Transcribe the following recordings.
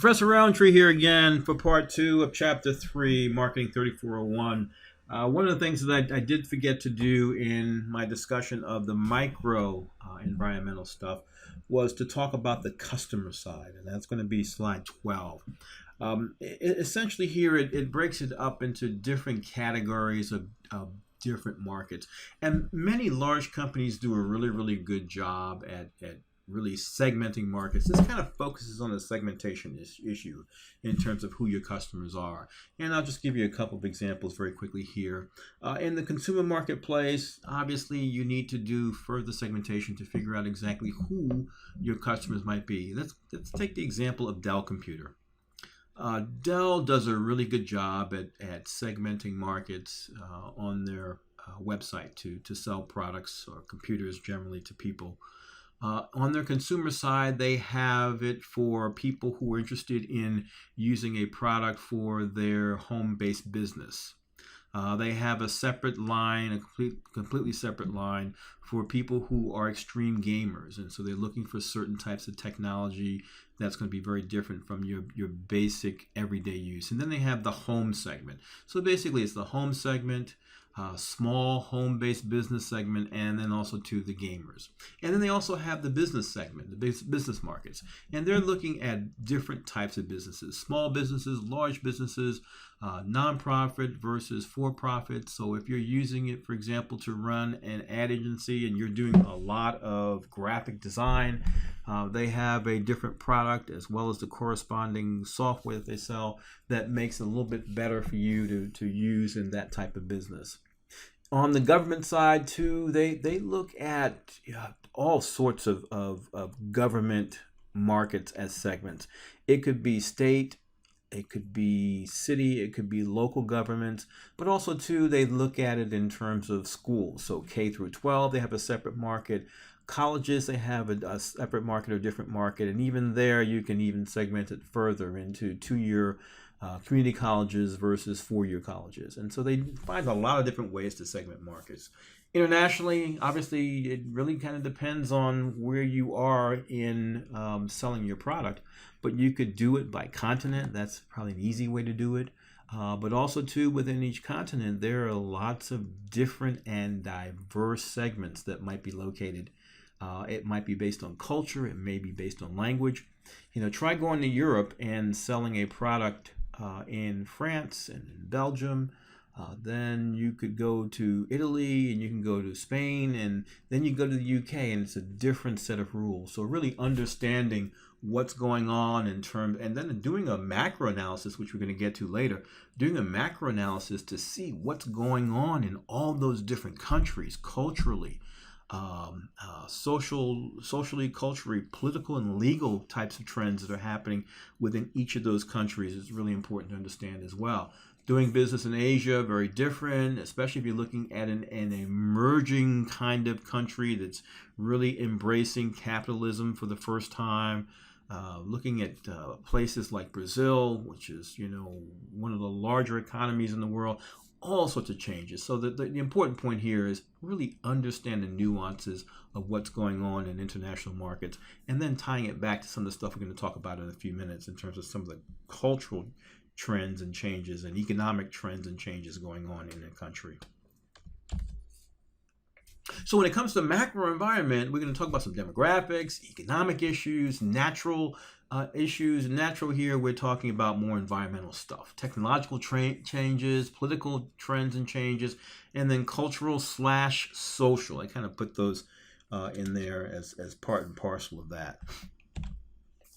Professor Roundtree here again for part 2 of Chapter 3, Marketing 3401. One of the things that I did forget to do in my discussion of the micro environmental stuff was to talk about the customer side, and that's going to be slide 12. Essentially here it breaks it up into different categories of different markets, and many large companies do a really good job at really segmenting markets. This kind of focuses on the segmentation issue in terms of who your customers are. And I'll just give you a couple of examples very quickly here. In the consumer marketplace, obviously you need to do further segmentation to figure out exactly who your customers might be. Let's take the example of Dell Computer. Dell does a really good job at segmenting markets on their website to sell products or computers generally to people. On their consumer side, they have it for people who are interested in using a product for their home-based business. They have a separate line, a completely separate line for people who are extreme gamers. And so they're looking for certain types of technology that's going to be very different from your basic everyday use. And then they have the home segment. So basically it's the home segment, small home-based business segment, and then also to the gamers. And then they also have the business segment, the business markets. And they're looking at different types of businesses, small businesses, large businesses, nonprofit versus for-profit. So if you're using it, for example, to run an ad agency and you're doing a lot of graphic design, they have a different product as well as the corresponding software that they sell that makes it a little bit better for you to use in that type of business. On the government side too, they look at all sorts of government markets as segments. It could be state, it could be city, it could be local governments, but also too they look at it in terms of schools. So K through 12, they have a separate market. Colleges, they have a separate market or different market, and even there you can even segment it further into 2-year community colleges versus 4-year colleges. And so they find a lot of different ways to segment markets. Internationally, obviously, it really kind of depends on where you are in selling your product, but you could do it by continent. That's probably an easy way to do it. But also, too, within each continent, there are lots of different and diverse segments that might be located. It might be based on culture. It may be based on language. Try going to Europe and selling a product in France and in Belgium. Then you could go to Italy and you can go to Spain, and then you go to the UK and it's a different set of rules. So really understanding what's going on in terms, and then doing a macro analysis, which we're going to get to later, doing a macro analysis to see what's going on in all those different countries culturally. Socially, culturally, political, and legal types of trends that are happening within each of those countries is really important to understand as well. Doing business in Asia, very different, especially if you're looking at an emerging kind of country that's really embracing capitalism for the first time. Looking at places like Brazil, which is one of the larger economies in the world. All sorts of changes. So the important point here is really understand the nuances of what's going on in international markets, and then tying it back to some of the stuff we're going to talk about in a few minutes in terms of some of the cultural trends and changes and economic trends and changes going on in a country. So when it comes to macro environment, we're going to talk about some demographics, economic issues, natural issues. Natural here, we're talking about more environmental stuff, technological changes, political trends and changes, and then cultural/social. I kind of put those in there as part and parcel of that.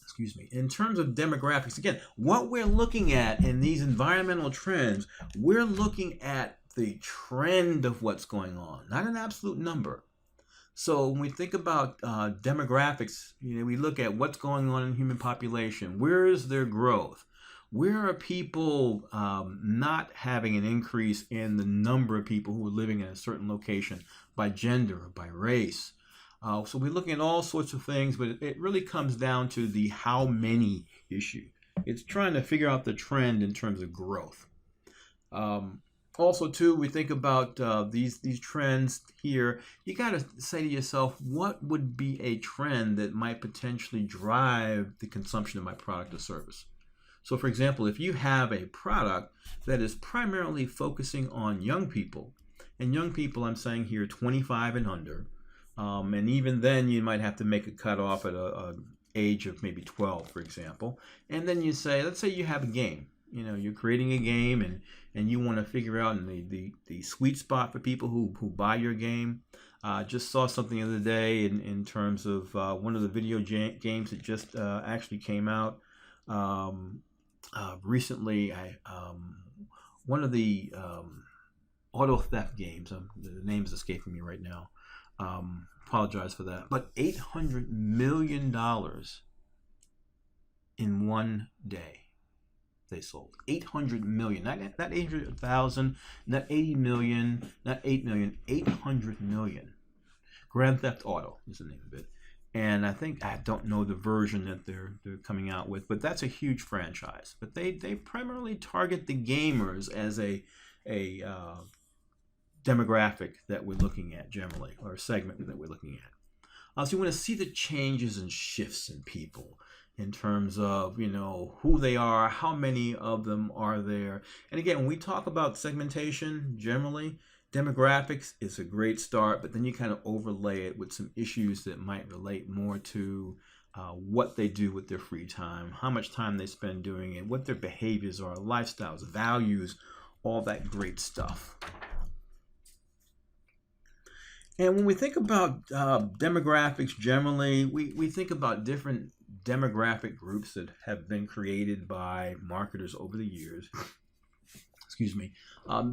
Excuse me. In terms of demographics, again, what we're looking at in these environmental trends, we're looking at the trend of what's going on, not an absolute number. So when we think about demographics, we look at what's going on in human population. Where is their growth? Where are people not having an increase in the number of people who are living in a certain location by gender or by race? So we're looking at all sorts of things, but it really comes down to the how many issue. It's trying to figure out the trend in terms of growth. Also, too, we think about these trends here. You got to say to yourself, what would be a trend that might potentially drive the consumption of my product or service? So for example, if you have a product that is primarily focusing on young people, and young people I'm saying here 25 and under, and even then you might have to make a cutoff at a age of maybe 12, for example. And then you say, let's say you have a game. You're creating a game and you want to figure out the sweet spot for people who buy your game. Just saw something the other day in terms of one of the video games that just actually came out recently. One of the auto theft games. The name is escaping me right now. Apologize for that. But $800 million in one day they sold. 800 million. Not 800,000, not 80 million, not 8 million, 800 million. Grand Theft Auto is the name of it. And I don't know the version that they're coming out with, but that's a huge franchise. But they primarily target the gamers as a demographic that we're looking at generally, or a segment that we're looking at. So you want to see the changes and shifts in people in terms of, who they are, how many of them are there. And again, when we talk about segmentation, generally, demographics is a great start, but then you kind of overlay it with some issues that might relate more to what they do with their free time, how much time they spend doing it, what their behaviors are, lifestyles, values, all that great stuff. And when we think about demographics generally, we think about different demographic groups that have been created by marketers over the years. Excuse me.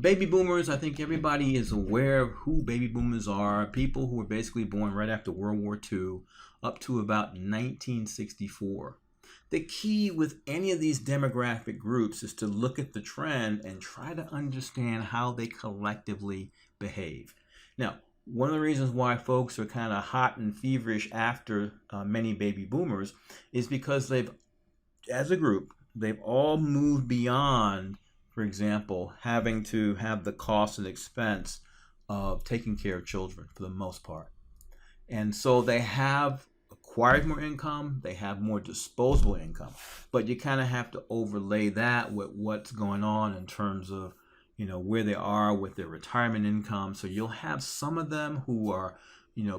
Baby boomers, I think everybody is aware of who baby boomers are. People who were basically born right after World War II up to about 1964. The key with any of these demographic groups is to look at the trend and try to understand how they collectively behave. Now, one of the reasons why folks are kind of hot and feverish after many baby boomers is because as a group, they've all moved beyond, for example, having to have the cost and expense of taking care of children for the most part. And so they have acquired more income, they have more disposable income, but you kind of have to overlay that with what's going on in terms of where they are with their retirement income. So you'll have some of them who are,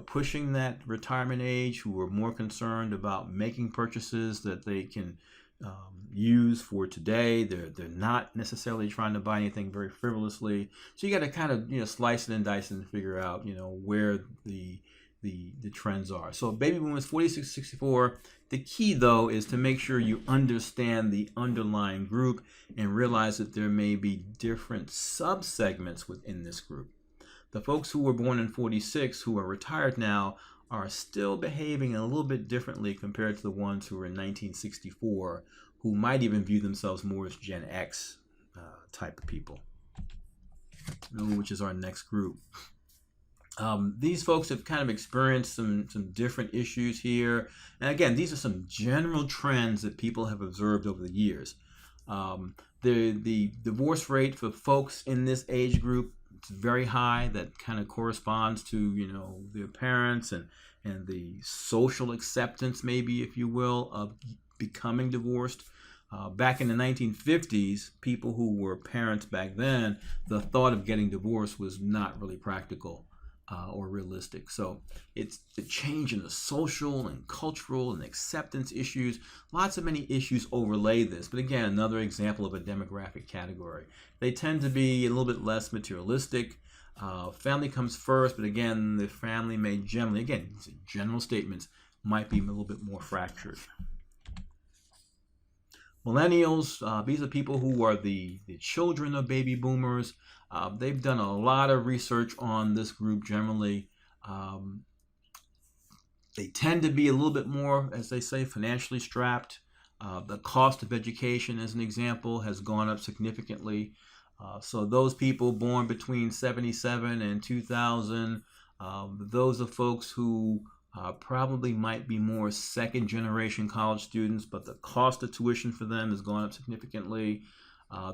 pushing that retirement age, who are more concerned about making purchases that they can use for today. They're not necessarily trying to buy anything very frivolously. So you got to kind of, slice it and dice it and figure out, where the trends are. So baby boomers 46, 64. The key though is to make sure you understand the underlying group and realize that there may be different subsegments within this group. The folks who were born in 46 who are retired now are still behaving a little bit differently compared to the ones who were in 1964, who might even view themselves more as Gen X type of people, which is our next group. These folks have kind of experienced some different issues here. And again, these are some general trends that people have observed over the years. The divorce rate for folks in this age group is very high. That kind of corresponds to, their parents and the social acceptance, maybe, if you will, of becoming divorced. Back in the 1950s, people who were parents back then, the thought of getting divorced was not really practical. Or realistic. So it's the change in the social and cultural and acceptance issues. Lots of many issues overlay this. But again, another example of a demographic category. They tend to be a little bit less materialistic. Family comes first, but again, the family may generally, again, general statements, might be a little bit more fractured. Millennials, these are people who are the children of baby boomers. They've done a lot of research on this group generally. They tend to be a little bit more, as they say, financially strapped. The cost of education, as an example, has gone up significantly. So those people born between 77 and 2000, those are folks who probably might be more second generation college students, but the cost of tuition for them has gone up significantly.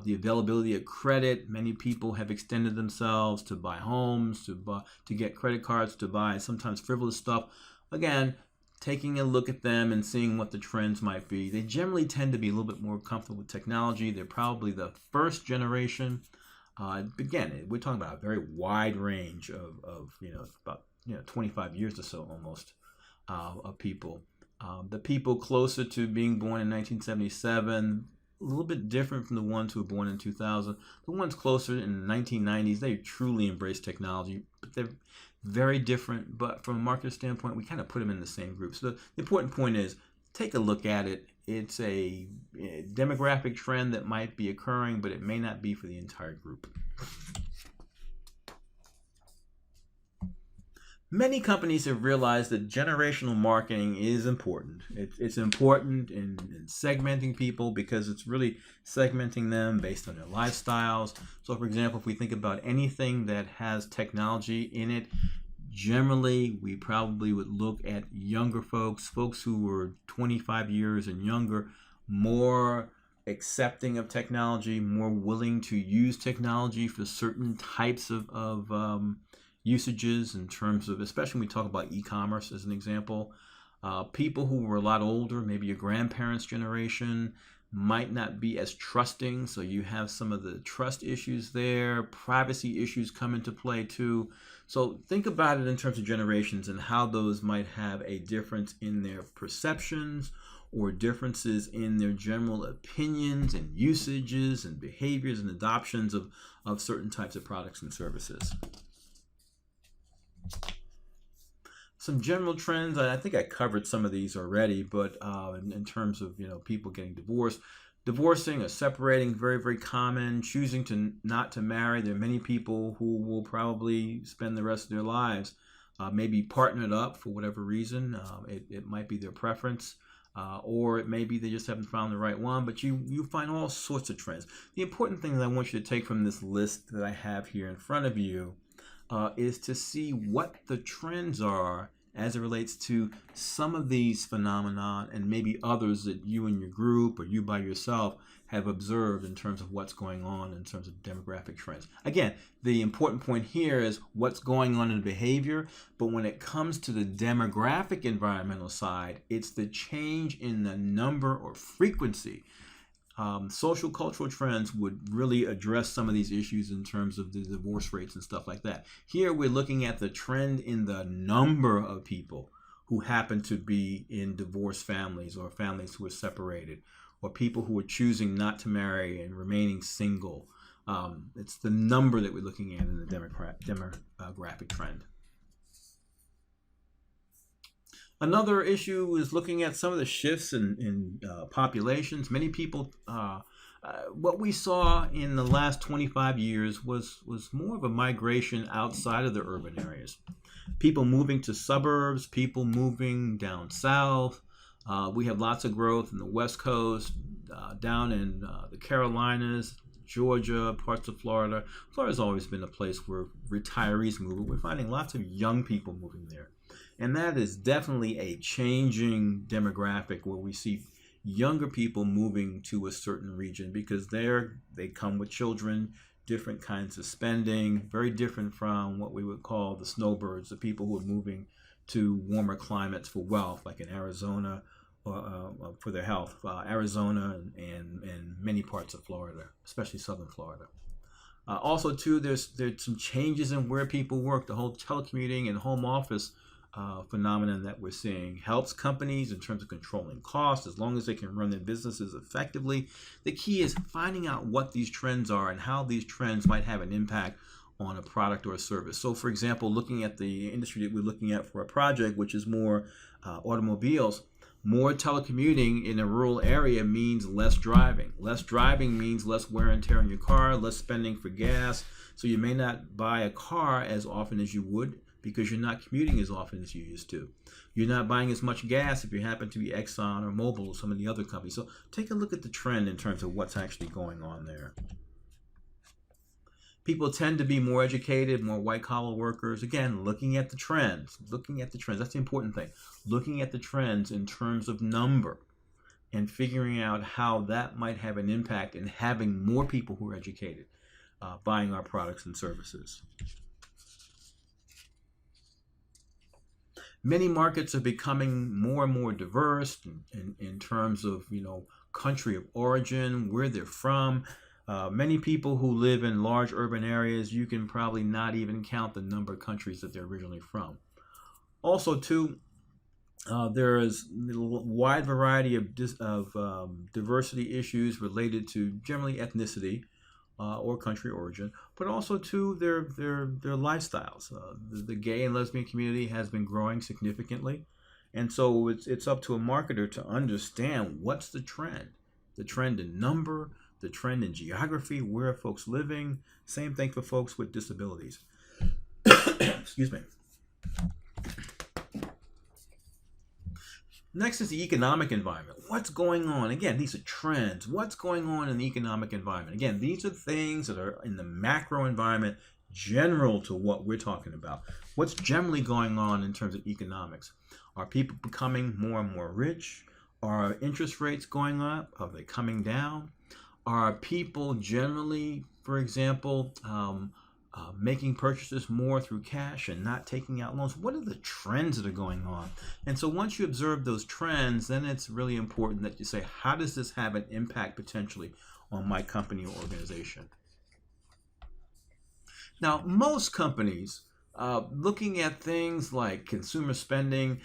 The availability of credit, many people have extended themselves to buy homes, to get credit cards, to buy sometimes frivolous stuff. Again, taking a look at them and seeing what the trends might be. They generally tend to be a little bit more comfortable with technology. They're probably the first generation. Again, we're talking about a very wide range of about 25 years or so almost of people. The people closer to being born in 1977, a little bit different from the ones who were born in 2000. The ones closer in the 1990s, they truly embrace technology, but they're very different. But from a market standpoint, we kind of put them in the same group. So the important point is, take a look at it. It's a demographic trend that might be occurring, but it may not be for the entire group. Many companies have realized that generational marketing is important. It's important in segmenting people because it's really segmenting them based on their lifestyles. So, for example, if we think about anything that has technology in it, generally we probably would look at younger folks who were 25 years and younger, more accepting of technology, more willing to use technology for certain types of usages in terms of, especially when we talk about e-commerce as an example. People who were a lot older, maybe your grandparents' generation, might not be as trusting, so you have some of the trust issues there. Privacy issues come into play too. So think about it in terms of generations and how those might have a difference in their perceptions or differences in their general opinions and usages and behaviors and adoptions of certain types of products and services. Some general trends, I think I covered some of these already, but in terms of people getting divorced, divorcing or separating, very, very common. Choosing to not to marry, there are many people who will probably spend the rest of their lives maybe partnered up for whatever reason. It might be their preference, or it may be they just haven't found the right one, but you find all sorts of trends. The important thing that I want you to take from this list that I have here in front of you is to see what the trends are as it relates to some of these phenomena and maybe others that you and your group or you by yourself have observed in terms of what's going on in terms of demographic trends. Again, the important point here is what's going on in behavior, but when it comes to the demographic environmental side, it's the change in the number or frequency. Social cultural trends would really address some of these issues in terms of the divorce rates and stuff like that. Here we're looking at the trend in the number of people who happen to be in divorced families or families who are separated or people who are choosing not to marry and remaining single. It's the number that we're looking at in the demographic trend. Another issue is looking at some of the shifts in populations. Many people, what we saw in the last 25 years was more of a migration outside of the urban areas. People moving to suburbs, people moving down south. We have lots of growth in the West Coast, down in the Carolinas, Georgia, parts of Florida. Florida's always been a place where retirees move, but we're finding lots of young people moving there. And that is definitely a changing demographic where we see younger people moving to a certain region because they come with children, different kinds of spending, very different from what we would call the snowbirds, the people who are moving to warmer climates for wealth, like in Arizona, for their health, Arizona and many parts of Florida, especially southern Florida. Also, too, there's some changes in where people work. The whole telecommuting and home office phenomenon that we're seeing helps companies in terms of controlling costs as long as they can run their businesses effectively. The key is finding out what these trends are and how these trends might have an impact on a product or a service. So, for example, looking at the industry that we're looking at for a project, which is more automobiles, more telecommuting in a rural area means less driving. Less driving means less wear and tear on your car, less spending for gas. So you may not buy a car as often as you would because you're not commuting as often as you used to. You're not buying as much gas if you happen to be Exxon or Mobil or some of the other companies. So take a look at the trend in terms of what's actually going on there. People tend to be more educated, more white-collar workers. Again, looking at the trends. That's the important thing. Looking at the trends in terms of number and figuring out how that might have an impact in having more people who are educated buying our products and services. Many markets are becoming more and more diverse in terms of, country of origin, where they're from. Many people who live in large urban areas, you can probably not even count the number of countries that they're originally from. Also, too, there is a wide variety of diversity issues related to generally ethnicity or country origin, but also to their lifestyles. The gay and lesbian community has been growing significantly, and so it's up to a marketer to understand what's the trend in number, the trend in geography, where are folks living. Same thing for folks with disabilities. Excuse me. Next is the economic environment. What's going on? Again, these are trends. What's going on in the economic environment? Again, these are things that are in the macro environment, general to what we're talking about. What's generally going on in terms of economics? Are people becoming more and more rich? Are interest rates going up? Are they coming down? Are people generally, for example, making purchases more through cash and not taking out loans? What are the trends that are going on? And so once you observe those trends, then it's really important that you say, how does this have an impact potentially on my company or organization? Now, most companies, looking at things like consumer spending,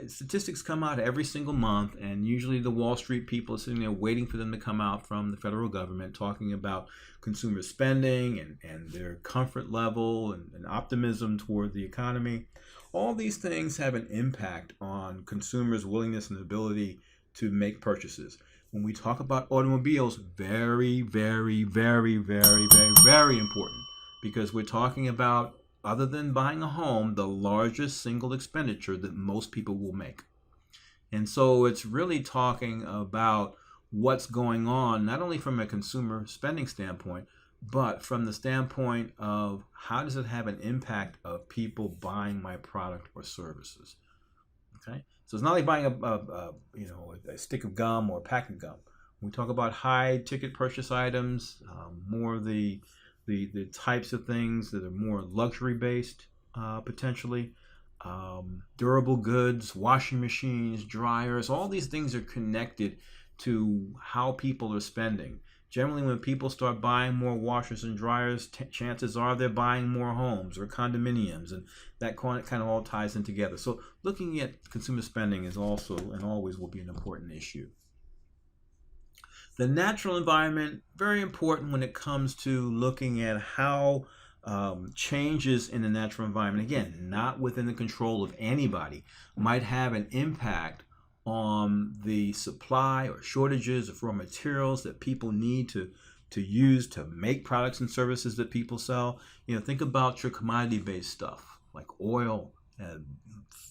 statistics come out every single month, and usually the Wall Street people are sitting there waiting for them to come out from the federal government talking about consumer spending and their comfort level and optimism toward the economy. All these things have an impact on consumers' willingness and ability to make purchases. When we talk about automobiles, very, very, very, very, very, very important, because we're talking about, other than buying a home, the largest single expenditure that most people will make. And so it's really talking about what's going on, not only from a consumer spending standpoint, but from the standpoint of how does it have an impact of people buying my product or services. Okay, so it's not like buying a stick of gum or a pack of gum. When we talk about high ticket purchase items, more of the types of things that are more luxury based, potentially, durable goods, washing machines, dryers, all these things are connected to how people are spending. Generally, when people start buying more washers and dryers, chances are they're buying more homes or condominiums, and that kind of all ties in together. So looking at consumer spending is also and always will be an important issue. The natural environment, very important when it comes to looking at how changes in the natural environment, again, not within the control of anybody, might have an impact on the supply or shortages of raw materials that people need to use to make products and services that people sell. Think about your commodity-based stuff like oil,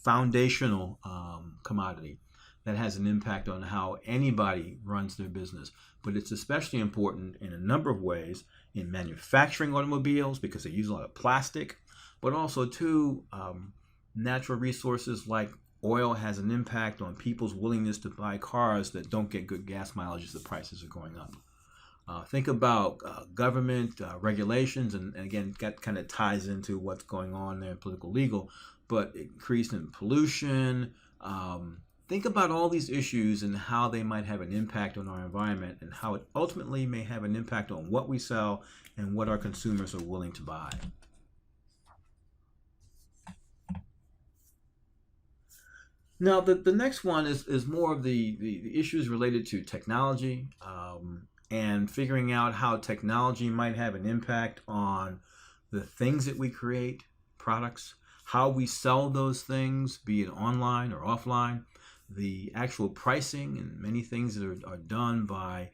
foundational commodity that has an impact on how anybody runs their business. But it's especially important in a number of ways in manufacturing automobiles because they use a lot of plastic, but also too, natural resources like oil has an impact on people's willingness to buy cars that don't get good gas mileage as the prices are going up. Think about government regulations, and again, that kind of ties into what's going on there in political legal, but increase in pollution. Think about all these issues and how they might have an impact on our environment and how it ultimately may have an impact on what we sell and what our consumers are willing to buy. Now, the next one is more of the issues related to technology and figuring out how technology might have an impact on the things that we create, products, how we sell those things, be it online or offline, the actual pricing, and many things that are done by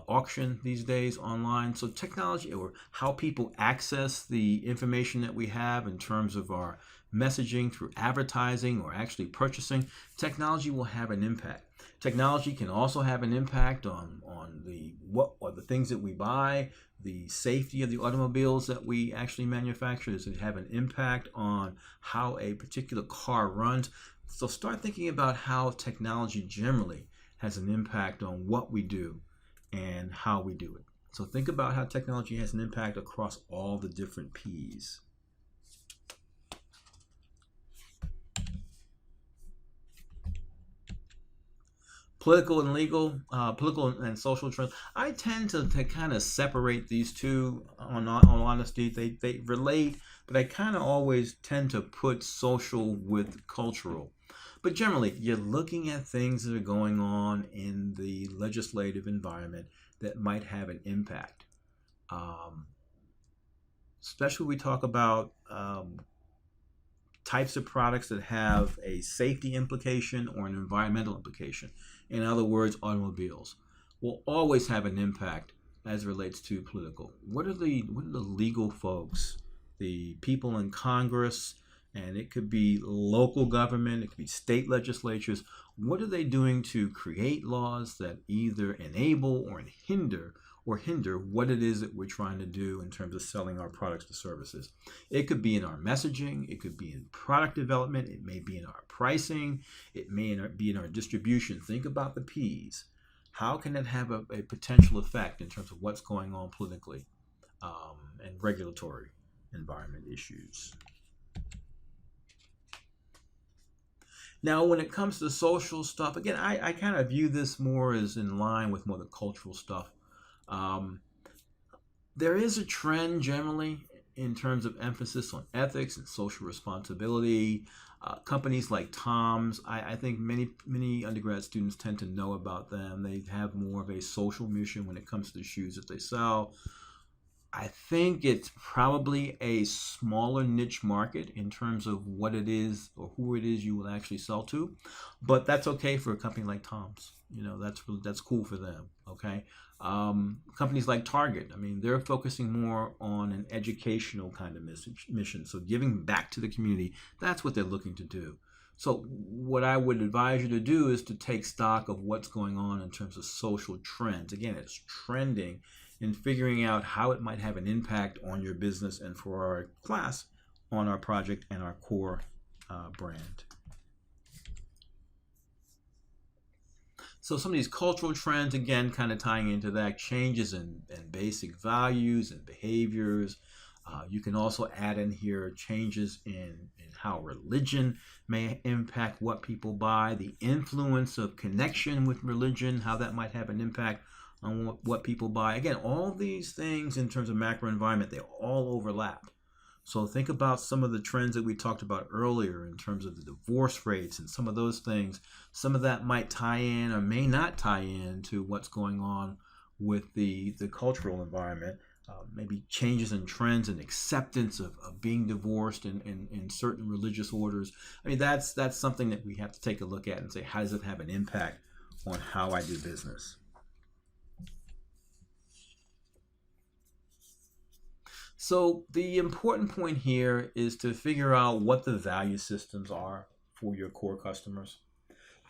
auction these days online. So technology, or how people access the information that we have in terms of our messaging through advertising or actually purchasing, technology will have an impact. Technology can also have an impact on the things that we buy, the safety of the automobiles that we actually manufacture. Does it have an impact on how a particular car runs? So start thinking about how technology generally has an impact on what we do and how we do it. So think about how technology has an impact across all the different P's. Political and legal, political and social trends. I tend to kind of separate these two. On honesty, they relate, but I kind of always tend to put social with cultural. But generally, you're looking at things that are going on in the legislative environment that might have an impact. Um, Especially when we talk about types of products that have a safety implication or an environmental implication. In other words, automobiles will always have an impact as it relates to political. What are the legal folks, the people in Congress, and it could be local government, it could be state legislatures. What are they doing to create laws that either enable or hinder what it is that we're trying to do in terms of selling our products and services? It could be in our messaging, it could be in product development, it may be in our pricing, it may be in our distribution. Think about the P's. How can it have a potential effect in terms of what's going on politically and regulatory environment issues? Now, when it comes to social stuff, again, I kind of view this more as in line with more the cultural stuff. Um, there is a trend generally in terms of emphasis on ethics and social responsibility. Companies like Tom's, I think many undergrad students tend to know about them. They have more of a social mission when it comes to the shoes that they sell. I think it's probably a smaller niche market in terms of what it is or who it is you will actually sell to, but that's okay for a company like Tom's. That's cool for them. Okay, companies like Target, I mean, they're focusing more on an educational kind of mission, so giving back to the community. That's what they're looking to do. So what I would advise you to do is to take stock of what's going on in terms of social trends. Again, it's trending and figuring out how it might have an impact on your business and for our class on our project and our core brand. So some of these cultural trends, again, kind of tying into that, changes in basic values and behaviors. You can also add in here changes in how religion may impact what people buy, the influence of connection with religion, how that might have an impact on what people buy. Again, all these things in terms of macro environment, they all overlap. So think about some of the trends that we talked about earlier in terms of the divorce rates and some of those things. Some of that might tie in or may not tie in to what's going on with the cultural environment. Maybe changes in trends and acceptance of being divorced in certain religious orders. I mean, that's something that we have to take a look at and say, how does it have an impact on how I do business? So the important point here is to figure out what the value systems are for your core customers.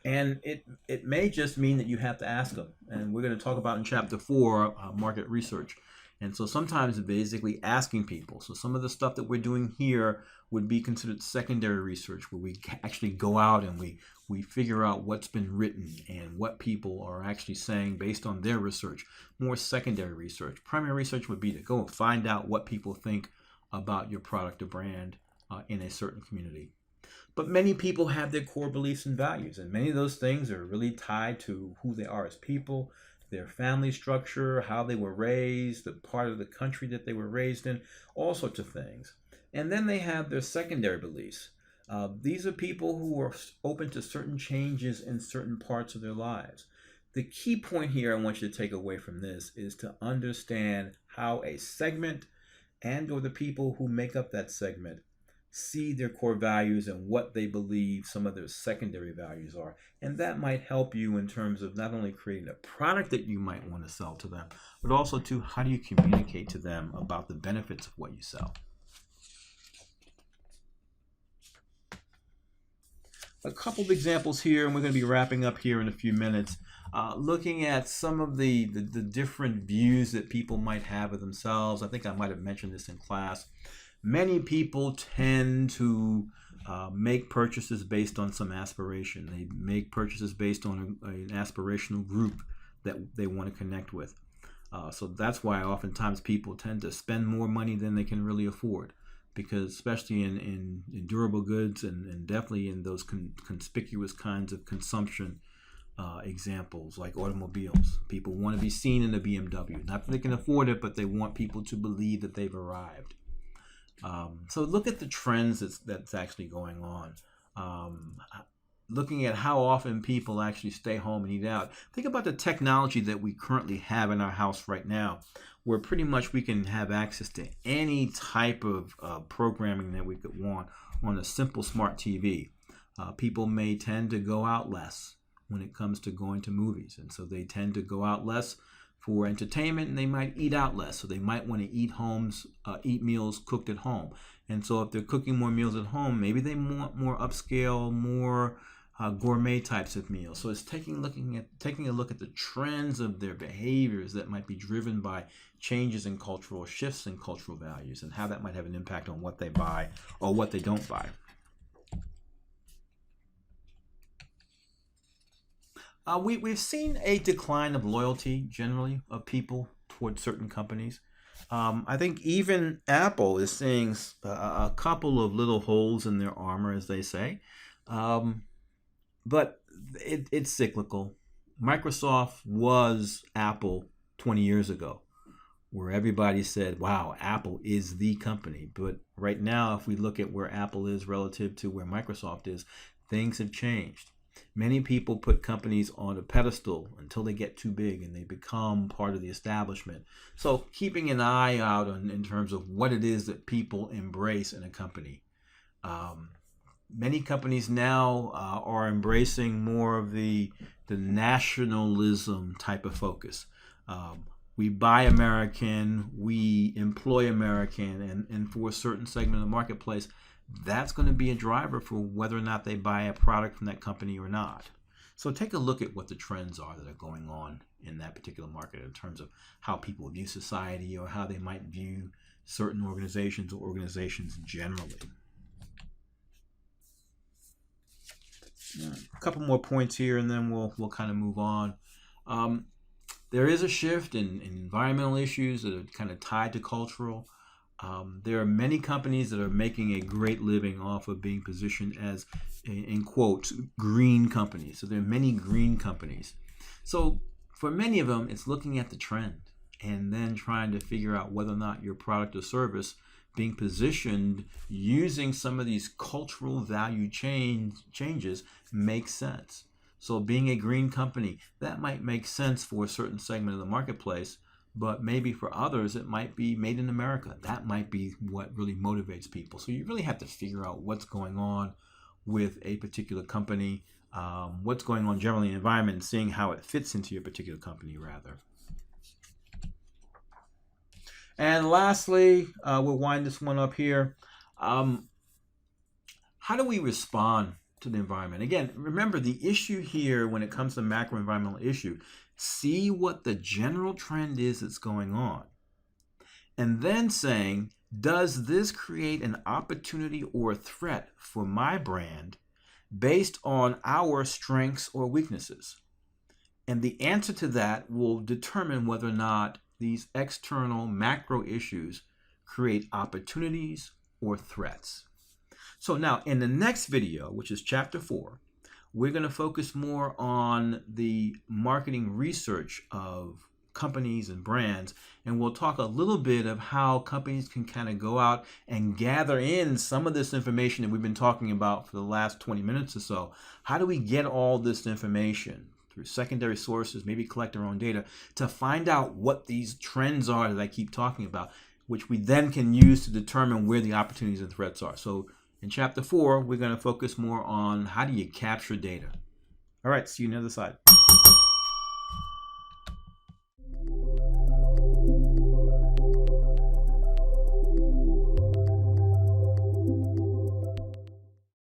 And it may just mean that you have to ask them. And we're going to talk about in chapter 4, market research. And so sometimes basically asking people. So some of the stuff that we're doing here would be considered secondary research, where we actually go out and we figure out what's been written and what people are actually saying based on their research. More secondary research. Primary research would be to go and find out what people think about your product or brand in a certain community. But many people have their core beliefs and values, and many of those things are really tied to who they are as people, their family structure, how they were raised, the part of the country that they were raised in, all sorts of things. And then they have their secondary beliefs. These are people who are open to certain changes in certain parts of their lives. The key point here I want you to take away from this is to understand how a segment and or the people who make up that segment see their core values and what they believe some of their secondary values are. And that might help you in terms of not only creating a product that you might want to sell to them, but also to how do you communicate to them about the benefits of what you sell. A couple of examples here, and we're going to be wrapping up here in a few minutes, looking at some of the different views that people might have of themselves. I think I might have mentioned this in class. Many people tend to make purchases based on some aspiration. They make purchases based on an aspirational group that they want to connect with. So that's why oftentimes people tend to spend more money than they can really afford, because especially in durable goods and definitely in those conspicuous kinds of consumption, examples like automobiles. People want to be seen in a BMW. Not that they can afford it, but they want people to believe that they've arrived. So look at the trends that's actually going on. Looking at how often people actually stay home and eat out. Think about the technology that we currently have in our house right now, where pretty much we can have access to any type of programming that we could want on a simple smart TV. People may tend to go out less when it comes to going to movies, and so they tend to go out less for entertainment, and they might eat out less. So they might want to eat meals cooked at home. And so if they're cooking more meals at home, maybe they want more upscale, more gourmet types of meals. So it's taking a look at the trends of their behaviors that might be driven by changes in cultural shifts and cultural values, and how that might have an impact on what they buy or what they don't buy. We've seen a decline of loyalty generally of people towards certain companies. I think even Apple is seeing a couple of little holes in their armor, as they say. But it's cyclical. Microsoft was Apple 20 years ago, where everybody said, wow, Apple is the company. But right now, if we look at where Apple is relative to where Microsoft is, things have changed. Many people put companies on a pedestal until they get too big and they become part of the establishment. So keeping an eye out in terms of what it is that people embrace in a company. Many companies now are embracing more of the nationalism type of focus. We buy American, we employ American, and for a certain segment of the marketplace, that's going to be a driver for whether or not they buy a product from that company or not. So take a look at what the trends are that are going on in that particular market in terms of how people view society or how they might view certain organizations or organizations generally. A couple more points here, and then we'll kind of move on. There is a shift in environmental issues that are kind of tied to cultural. There are many companies that are making a great living off of being positioned as, in quotes, green companies. So there are many green companies. So for many of them, it's looking at the trend and then trying to figure out whether or not your product or service being positioned using some of these cultural value changes makes sense. So being a green company, that might make sense for a certain segment of the marketplace, but maybe for others, it might be made in America. That might be what really motivates people. So you really have to figure out what's going on with a particular company, what's going on generally in the environment, and seeing how it fits into your particular company, rather. And lastly, we'll wind this one up here. How do we respond to the environment? Again, remember the issue here when it comes to macro environmental issue, see what the general trend is that's going on. And then saying, does this create an opportunity or a threat for my brand based on our strengths or weaknesses? And the answer to that will determine whether or not these external macro issues create opportunities or threats. So now in the next video, which is chapter 4, we're going to focus more on the marketing research of companies and brands, and we'll talk a little bit of how companies can kind of go out and gather in some of this information that we've been talking about for the last 20 minutes or so. How do we get all this information through secondary sources, maybe collect our own data to find out what these trends are that I keep talking about, which we then can use to determine where the opportunities and threats are. So in chapter 4, we're going to focus more on how do you capture data. All right, see you on the other side.